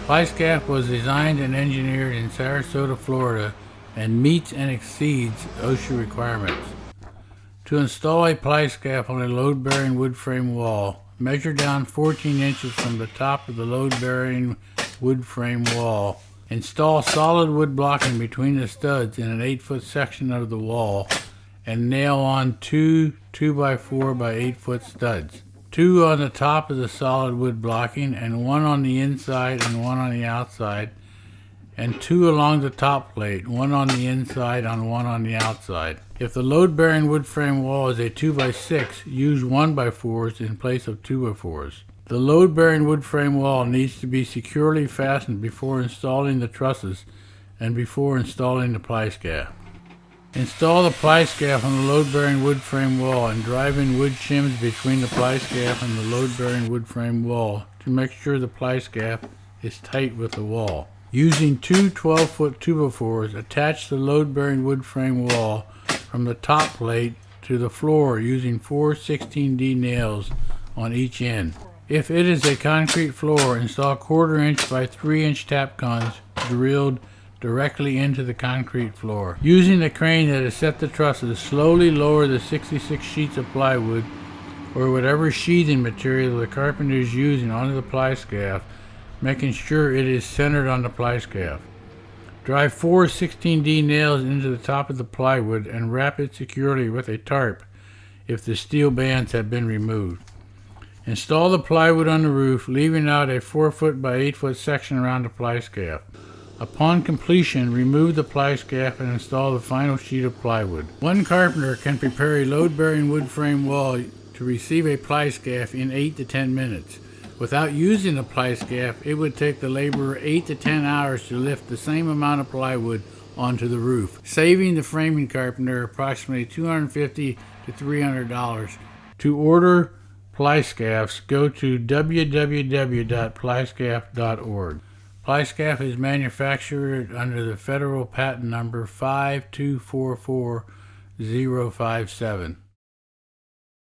Plyscaf was designed and engineered in Sarasota, Florida, and meets and exceeds OSHA requirements. To install a Plyscaf on a load-bearing wood frame wall, measure down 14 inches from the top of the load-bearing wood frame wall. Install solid wood blocking between the studs in an 8-foot section of the wall and nail on two 2x4 by 8-foot studs. 2 on the top of the solid wood blocking and 1 on the inside and 1 on the outside, and 2 along the top plate, 1 on the inside and 1 on the outside. If the load-bearing wood frame wall is a 2x6, use 1x4s in place of 2x4s. The load-bearing wood frame wall needs to be securely fastened before installing the trusses and before installing the Plyscaf. Install the Plyscaf on the load-bearing wood frame wall and drive in wood shims between the Plyscaf and the load-bearing wood frame wall to make sure the Plyscaf is tight with the wall. Using 2 12-foot 2x4s, attach the load-bearing wood frame wall from the top plate to the floor using 4 16D nails on each end. If it is a concrete floor, install 1/4 inch by 3 inch tap cons drilled directly into the concrete floor. Using the crane that has set the trusses, slowly lower the 66 sheets of plywood or whatever sheathing material the carpenter is using onto the Plyscaf, making sure it is centered on the Plyscaf. Drive 4 16D nails into the top of the plywood and wrap it securely with a tarp if the steel bands have been removed. Install the plywood on the roof, leaving out a 4-foot by 8-foot section around the Plyscaf. Upon completion, remove the Plyscaf and install the final sheet of plywood. One carpenter can prepare a load-bearing wood frame wall to receive a Plyscaf in 8 to 10 minutes. Without using the Plyscaf, it would take the laborer 8 to 10 hours to lift the same amount of plywood onto the roof, saving the framing carpenter approximately $250 to $300. To order Plyscafs, go to www.plyscaf.org. Plyscaf is manufactured under the federal patent number 5244057.